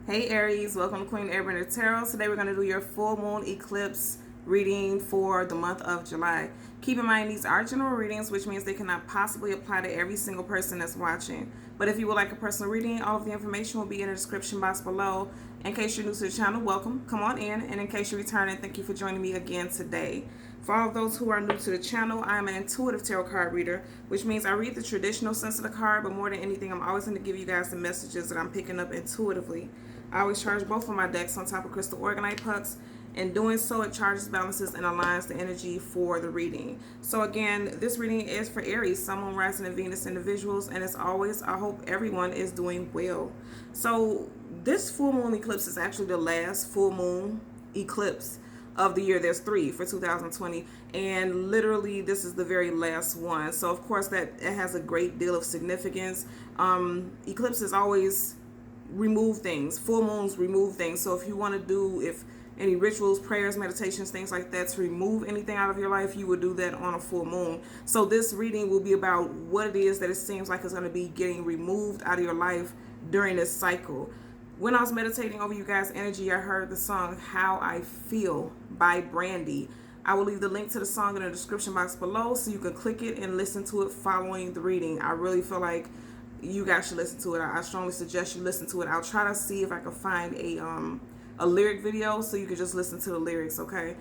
Hey Aries, welcome to Queen Airbender Tarot. Today we're going to do your full moon eclipse reading for the month of July. Keep in mind these are general readings, which means they cannot possibly apply to every single person that's watching. But if you would like a personal reading, all of the information will be in the description box below. In case you're new to the channel, welcome, come on in. And in case you're returning, thank you for joining me again today. For all of those who are new to the channel, I am an intuitive tarot card reader, which means I read the traditional sense of the card, but more than anything, I'm always going to give you guys the messages that I'm picking up intuitively. I always charge both of my decks on top of crystal organite pucks. In doing so, it charges, balances, and aligns the energy for the reading. So again, this reading is for Aries, Sun, Moon, Rising, and Venus individuals. And as always, I hope everyone is doing well. So this full moon eclipse is actually the last full moon eclipse of the year. There's 3 for 2020, and literally this is the very last one. So of course that it has a great deal of significance. Eclipses always remove things. Full moons remove things. So if you want to do any rituals, prayers, meditations, things like that to remove anything out of your life, you would do that on a full moon. So this reading will be about what it is that it seems like is going to be getting removed out of your life during this cycle. When I was meditating over you guys' energy, I heard the song How I Feel by Brandy. I will leave the link to the song in the description box below so you can click it and listen to it following the reading. I really feel like you guys should listen to it. I strongly suggest you listen to it. I'll try to see if I can find a lyric video so you can just listen to the lyrics, okay?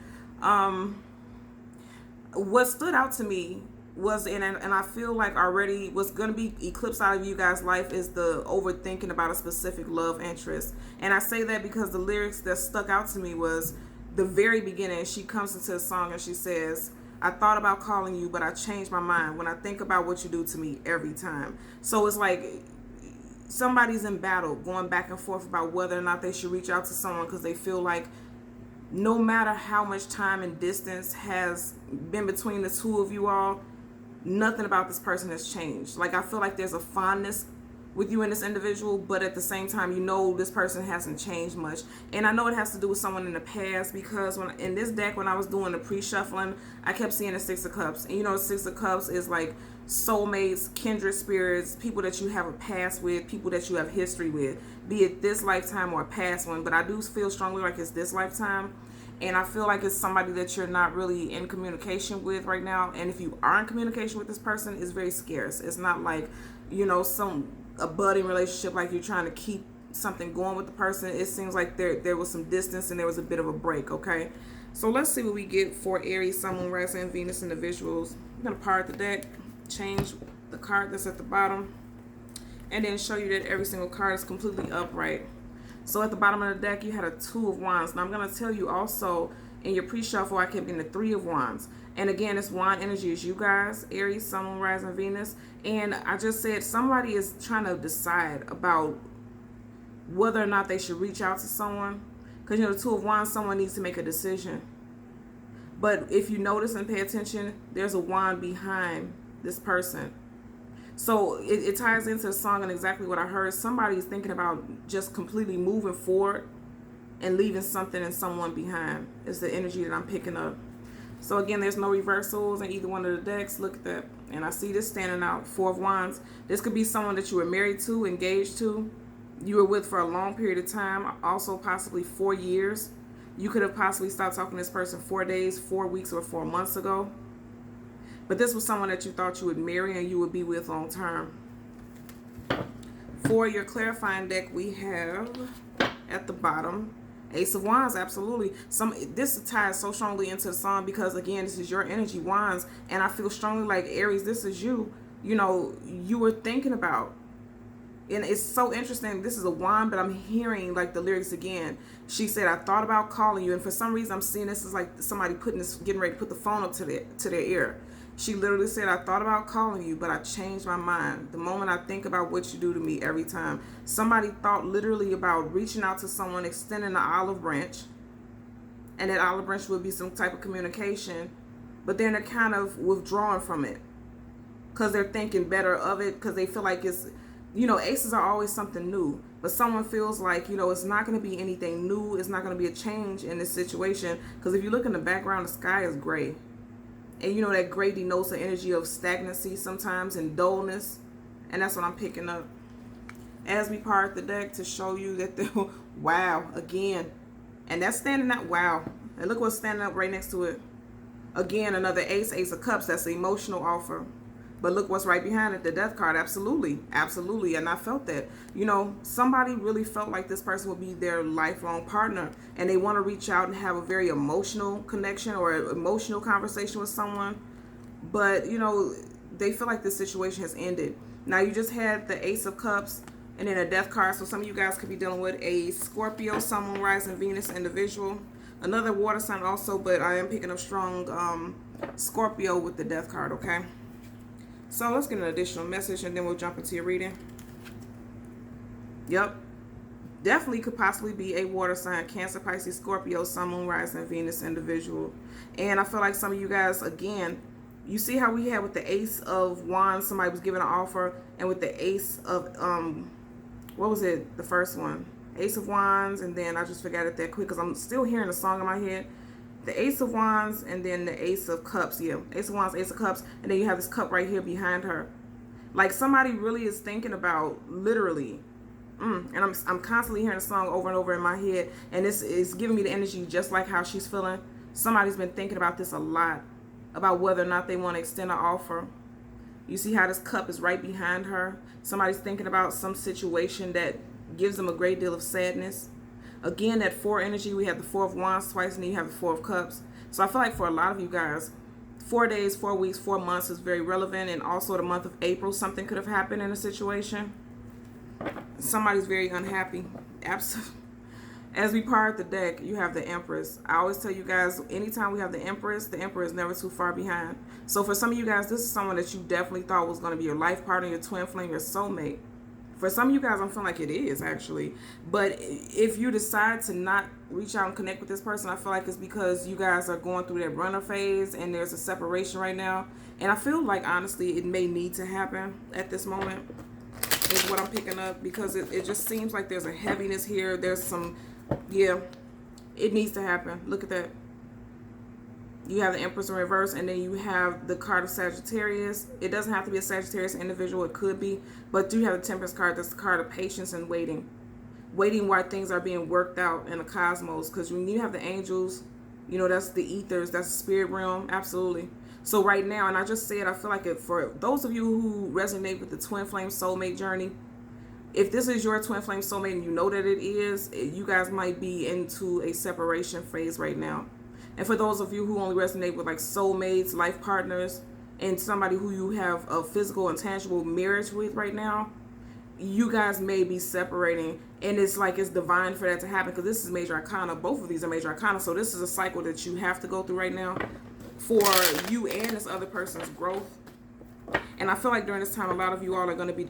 What stood out to me was, and I feel like already what's going to be eclipsed out of you guys' life is the overthinking about a specific love interest. And I say that because the lyrics that stuck out to me was the very beginning. She comes into the song and she says, I thought about calling you, but I changed my mind when I think about what you do to me every time. So it's like somebody's in battle, going back and forth about whether or not they should reach out to someone because they feel like no matter how much time and distance has been between the two of you all, nothing about this person has changed. Like, I feel like there's a fondness with you and this individual, but at the same time, you know this person hasn't changed much. And I know it has to do with someone in the past, because when in this deck, when I was doing the pre-shuffling, I kept seeing the 6 of Cups. And you know, the 6 of Cups is like soulmates, kindred spirits, people that you have a past with, people that you have history with, be it this lifetime or a past one. But I do feel strongly like it's this lifetime. And I feel like it's somebody that you're not really in communication with right now. And if you are in communication with this person, it's very scarce. It's not like, you know, a budding relationship, like you're trying to keep something going with the person. It seems like there was some distance and there was a bit of a break, okay? So let's see what we get for Aries, Sun, Moon, Rising, and Venus individuals. I'm going to part the deck, change the card that's at the bottom, and then show you that every single card is completely upright. So at the bottom of the deck, you had a 2 of Wands. Now I'm going to tell you also, in your pre-shuffle, I kept getting the 3 of Wands. And again, this wand energy is you guys, Aries, Sun, Moon, Rising, Venus. And I just said somebody is trying to decide about whether or not they should reach out to someone. Because, you know, the 2 of Wands, someone needs to make a decision. But if you notice and pay attention, there's a wand behind this person. So it ties into the song and exactly what I heard. Somebody's thinking about just completely moving forward and leaving something and someone behind is the energy that I'm picking up. So again, there's no reversals in either one of the decks. Look at that. And I see this standing out, 4 of Wands. This could be someone that you were married to, engaged to, you were with for a long period of time, also possibly 4 years. You could have possibly stopped talking to this person 4 days, 4 weeks, or 4 months ago. But this was someone that you thought you would marry and you would be with long term. For your clarifying deck, we have at the bottom Ace of Wands. Absolutely. This ties so strongly into the song because, again, this is your energy, Wands. And I feel strongly like, Aries, this is you. You know, you were thinking about. And it's so interesting. This is a wand, but I'm hearing like the lyrics again. She said, I thought about calling you. And for some reason, I'm seeing this as like somebody getting ready to put the phone up to their ear. She literally said, I thought about calling you, but I changed my mind. The moment I think about what you do to me every time. Somebody thought literally about reaching out to someone, extending an olive branch. And that olive branch would be some type of communication. But then they're kind of withdrawing from it. Because they're thinking better of it. Because they feel like it's, you know, aces are always something new. But someone feels like, you know, it's not going to be anything new. It's not going to be a change in this situation. Because if you look in the background, the sky is gray. And you know that gray denotes the energy of stagnancy sometimes and dullness. And that's what I'm picking up. as we part the deck to show you that the wow, again. And that's standing up, wow. And look what's standing up right next to it. Again, another ace, ace of cups. That's the emotional offer. But look what's right behind it, the death card. Absolutely, absolutely. And I felt that, you know, somebody really felt like this person would be their lifelong partner, and they want to reach out and have a very emotional connection or an emotional conversation with someone. But, you know, they feel like this situation has ended. Now, you just had the ace of cups and then a death card. So some of you guys could be dealing with a Scorpio, Sun, Moon, Rising, Venus individual. Another water sign also, but I am picking up strong Scorpio with the death card, okay? So let's get an additional message and then we'll jump into your reading. Yep. Definitely could possibly be a water sign, Cancer, Pisces, Scorpio, Sun, Moon, Rising, Venus individual. And I feel like some of you guys, again, you see how we had with the Ace of Wands, somebody was giving an offer, and with the Ace of, what was it, the first one? Ace of Wands, and then I just forgot it that quick because I'm still hearing the song in my head. The Ace of Wands and then the Ace of Cups. Yeah, Ace of Wands, Ace of Cups, and then you have this cup right here behind her. Like somebody really is thinking about literally. And I'm constantly hearing the song over and over in my head, and this is giving me the energy just like how she's feeling. Somebody's been thinking about this a lot, about whether or not they want to extend an offer. You see how this cup is right behind her. Somebody's thinking about some situation that gives them a great deal of sadness. Again, that 4 energy, we have the 4 of Wands twice, and then you have the 4 of Cups. So I feel like for a lot of you guys, 4 days, 4 weeks, 4 months is very relevant. And also the month of April, something could have happened in a situation. Somebody's very unhappy. Absolutely. As we part the deck, you have the Empress. I always tell you guys, anytime we have the Emperor is never too far behind. So for some of you guys, this is someone that you definitely thought was going to be your life partner, your twin flame, your soulmate. For some of you guys, I'm feeling like it is, actually. But if you decide to not reach out and connect with this person, I feel like it's because you guys are going through that runner phase and there's a separation right now. And I feel like, honestly, it may need to happen at this moment, is what I'm picking up. Because it just seems like there's a heaviness here. There's some, yeah, it needs to happen. Look at that. You have the Empress in reverse, and then you have the card of Sagittarius. It doesn't have to be a Sagittarius individual. It could be. But do you have the Temperance card? That's the card of patience and waiting. Waiting while things are being worked out in the cosmos. Because when you have the angels, you know, that's the ethers. That's the spirit realm. Absolutely. So right now, and I just said, I feel like for those of you who resonate with the twin flame soulmate journey, if this is your twin flame soulmate and you know that it is, you guys might be into a separation phase right now. And for those of you who only resonate with like soulmates, life partners, and somebody who you have a physical and tangible marriage with right now, you guys may be separating. And it's like it's divine for that to happen because this is major arcana. Both of these are major arcana. So this is a cycle that you have to go through right now for you and this other person's growth. And I feel like during this time, a lot of you all are going to be,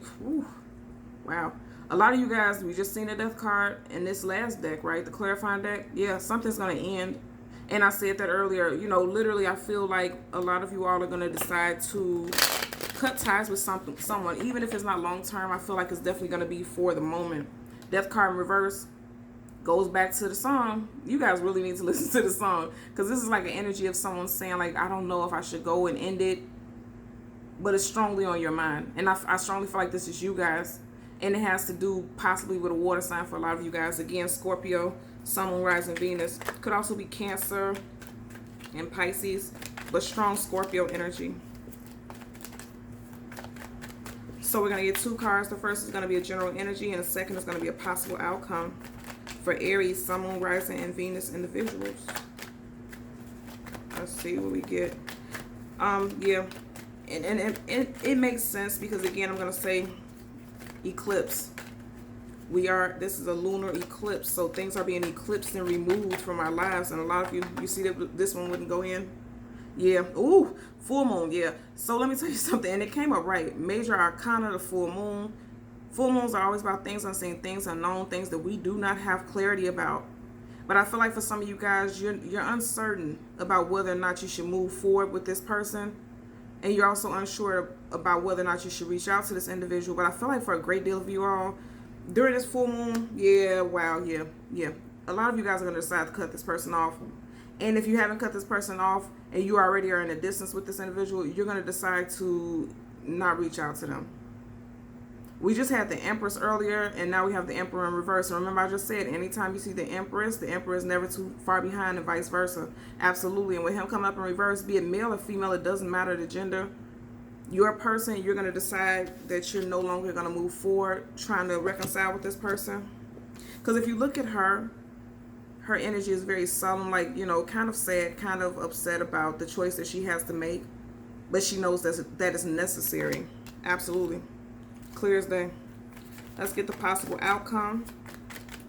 wow. A lot of you guys, we just seen the death card in this last deck, right? The clarifying deck. Yeah, something's going to end. And I said that earlier, you know, literally I feel like a lot of you all are going to decide to cut ties with someone. Even if it's not long term, I feel like it's definitely going to be for the moment. Death card in reverse goes back to the song. You guys really need to listen to the song. Because this is like an energy of someone saying like, I don't know if I should go and end it. But it's strongly on your mind. And I strongly feel like this is you guys. And it has to do possibly with a water sign for a lot of you guys. Again, Scorpio, Sun, Moon, Rising, Venus. Could also be Cancer and Pisces, but strong Scorpio energy. So we're going to get 2 cards. The first is going to be a general energy, and the second is going to be a possible outcome for Aries, Sun, Moon, Rising, and Venus individuals. Let's see what we get. Yeah. And it makes sense because, again, I'm going to say eclipse. This is a lunar eclipse, so things are being eclipsed and removed from our lives. And a lot of you see that this one wouldn't go in. Yeah. Ooh, full moon. Yeah. So let me tell you something, and it came up right. Major arcana, the full moon. Full moons are always about things unseen, things unknown, things that we do not have clarity about. But I feel like for some of you guys, you're uncertain about whether or not you should move forward with this person. And you're also unsure about whether or not you should reach out to this individual. But I feel like for a great deal of you all, during this full moon, yeah, wow, yeah. A lot of you guys are going to decide to cut this person off. And if you haven't cut this person off and you already are in a distance with this individual, you're going to decide to not reach out to them. We just had the Empress earlier, and now we have the Emperor in reverse. And remember, I just said, anytime you see the Emperor is never too far behind, and vice versa. Absolutely. And with him coming up in reverse, be it male or female, it doesn't matter the gender. Your person, you're going to decide that you're no longer going to move forward trying to reconcile with this person. Because if you look at her energy is very solemn, like, you know, kind of sad, kind of upset about the choice that she has to make. But she knows that is necessary. Absolutely. Clear as day. Let's get the possible outcome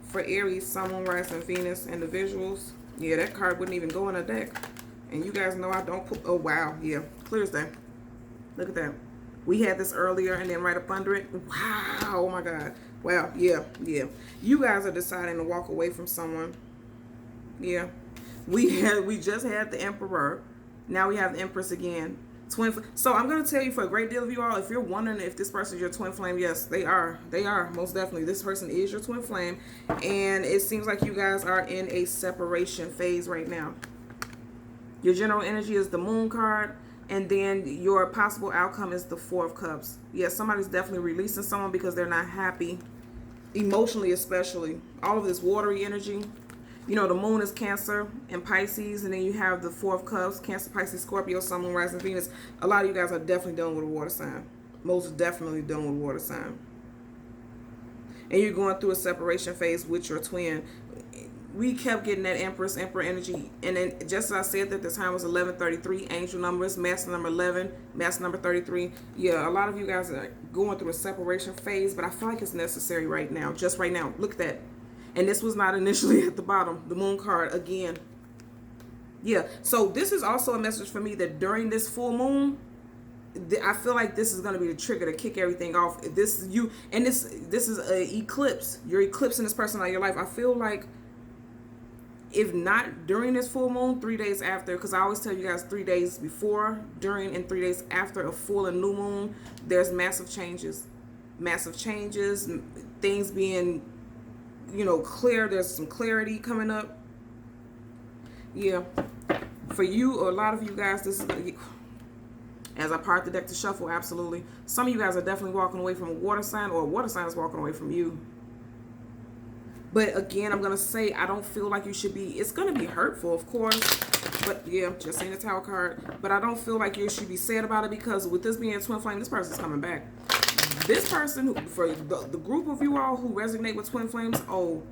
for Aries, Sun, Moon, Rising, Venus individuals. Yeah, that card wouldn't even go in a deck. And you guys know I don't put... Oh, wow. Yeah. Clear as day. Look at that. We had this earlier, and then right up under it. Wow. Oh, my God. Wow. Yeah. Yeah. You guys are deciding to walk away from someone. Yeah. We just had the Emperor. Now we have the Empress again. So I'm going to tell you, for a great deal of you all, if you're wondering if this person is your twin flame, yes, they are. They are, most definitely. This person is your twin flame, and it seems like you guys are in a separation phase right now. Your general energy is the Moon card, and then your possible outcome is the Four of Cups. Yes, somebody's definitely releasing someone because they're not happy, emotionally especially. All of this watery energy. You know, the Moon is Cancer and Pisces, and then you have the Four of Cups, Cancer, Pisces, Scorpio, Sun, Moon, Rising, Venus. A lot of you guys are definitely dealing with a water sign. Most definitely dealing with a water sign. And you're going through a separation phase with your twin. We kept getting that Empress, Emperor energy. And then, just as I said that the time was 11:33, angel numbers, master number 11, master number 33. Yeah, a lot of you guys are going through a separation phase, but I feel like it's necessary right now. Just right now. Look at that. And this was not initially at the bottom. The Moon card again. Yeah. So this is also a message for me that during this full moon, I feel like this is going to be the trigger to kick everything off. This is an eclipse. You're eclipsing this person out of your life. I feel like if not during this full moon, 3 days after, because I always tell you guys 3 days before, during, and 3 days after a full and new moon, there's massive changes. Massive changes. Things being, you know, clear. There's some clarity coming up. Yeah. For you, or a lot of you guys, this is, as I part the deck to shuffle, absolutely. Some of you guys are definitely walking away from a water sign, or a water sign is walking away from you. But again, I'm going to say, I don't feel like you should be, it's going to be hurtful, of course. But yeah, just saying the Tower card. But I don't feel like you should be sad about it, because with this being a twin flame, this person's coming back. This person, for the group of you all who resonate with twin flames, oh,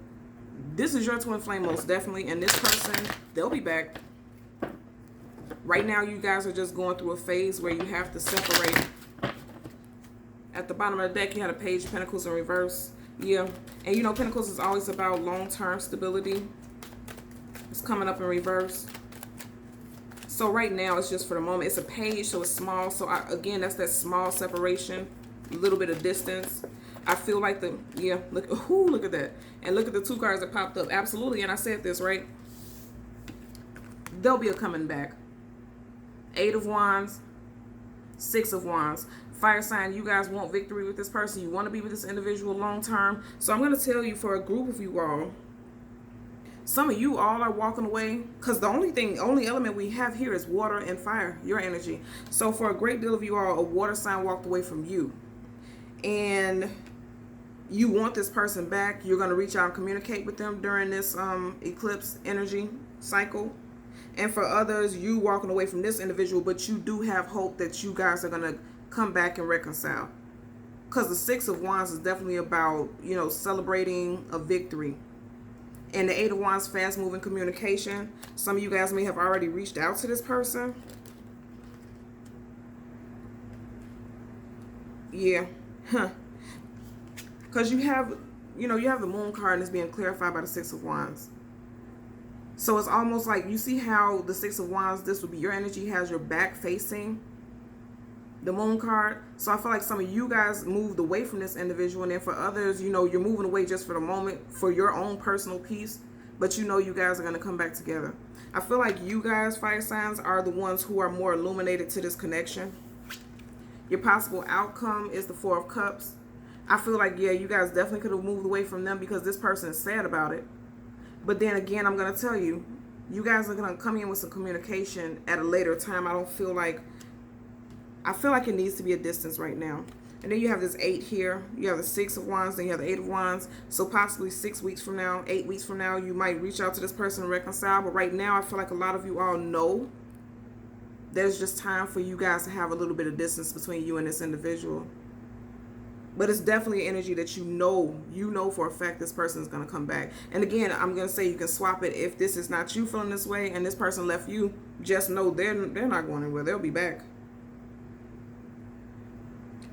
this is your twin flame most definitely. And this person, they'll be back. Right now, you guys are just going through a phase where you have to separate. At the bottom of the deck, you had a Page of Pentacles in reverse. Yeah. And you know, Pentacles is always about long-term stability. It's coming up in reverse. So right now, it's just for the moment. It's a page, so it's small. So again, that's that small separation. A little bit of distance. I feel like look at that. And look at the two cards that popped up. Absolutely. And I said this, right? There'll be a coming back. 8 of Wands, 6 of Wands. Fire sign, you guys want victory with this person. You want to be with this individual long term. So I'm going to tell you, for a group of you all, some of you all are walking away, because the only element we have here is water and fire, your energy. So for a great deal of you all, a water sign walked away from you. And you want this person back. You're going to reach out and communicate with them during this eclipse energy cycle. And for others, you walking away from this individual, but you do have hope that you guys are going to come back and reconcile. Because the 6 of Wands is definitely about, you know, celebrating a victory. And the 8 of Wands, fast moving communication. Some of you guys may have already reached out to this person. Yeah. Huh. Because you have the Moon card, and it's being clarified by the 6 of Wands. So it's almost like, you see how the 6 of Wands, this would be your energy, has your back facing the Moon card. So I feel like some of you guys moved away from this individual, and then for others, you know, you're moving away just for the moment, for your own personal peace, but you know you guys are going to come back together. I feel like you guys, fire signs, are the ones who are more illuminated to this connection. Your possible outcome is the 4 of Cups. I feel like, yeah, you guys definitely could have moved away from them because this person is sad about it. But then again, I'm going to tell you, you guys are going to come in with some communication at a later time. I feel like it needs to be a distance right now. And then you have this 8 here. You have the 6 of Wands, then you have the 8 of Wands. So possibly 6 weeks from now, 8 weeks from now, you might reach out to this person and reconcile. But right now, I feel like a lot of you all know there's just time for you guys to have a little bit of distance between you and this individual. But it's definitely an energy that you know for a fact this person is going to come back. And again, I'm going to say you can swap it. If this is not you feeling this way and this person left you, just know they're not going anywhere. They'll be back.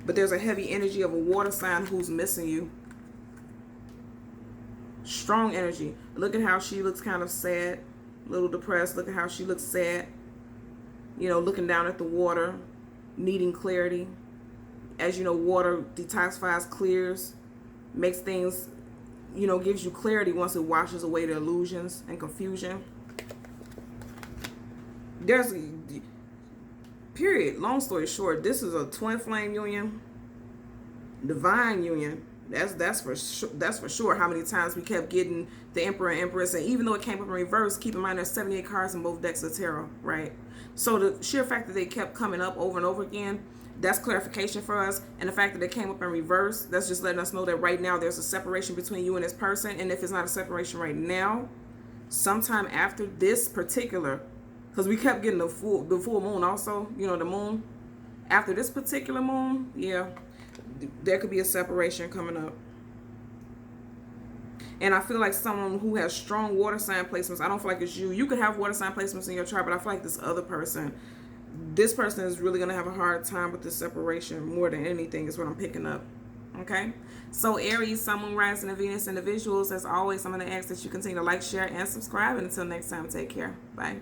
But there's a heavy energy of a water sign who's missing you. Strong energy. Look at how she looks kind of sad, a little depressed. Look at how she looks sad. You know, looking down at the water, needing clarity. As you know, water detoxifies, clears, makes things, you know, gives you clarity once it washes away the illusions and confusion. There's period. Long story short, this is a twin flame union, divine union. That's for sure. How many times we kept getting the Emperor and Empress, and even though it came up in reverse, keep in mind there's 78 cards in both decks of tarot, right? So the sheer fact that they kept coming up over and over again, that's clarification for us. And the fact that they came up in reverse, that's just letting us know that right now there's a separation between you and this person. And if it's not a separation right now, sometime after this particular, because we kept getting the full moon also, you know, the moon. After this particular moon, yeah, there could be a separation coming up. And I feel like someone who has strong water sign placements, I don't feel like it's you. You could have water sign placements in your chart, but I feel like this other person, this person is really going to have a hard time with this separation more than anything is what I'm picking up. Okay, so Aries, Sun, Moon, Rising, and Venus individuals, as always, I'm going to ask that you continue to like, share, and subscribe. And until next time, take care. Bye.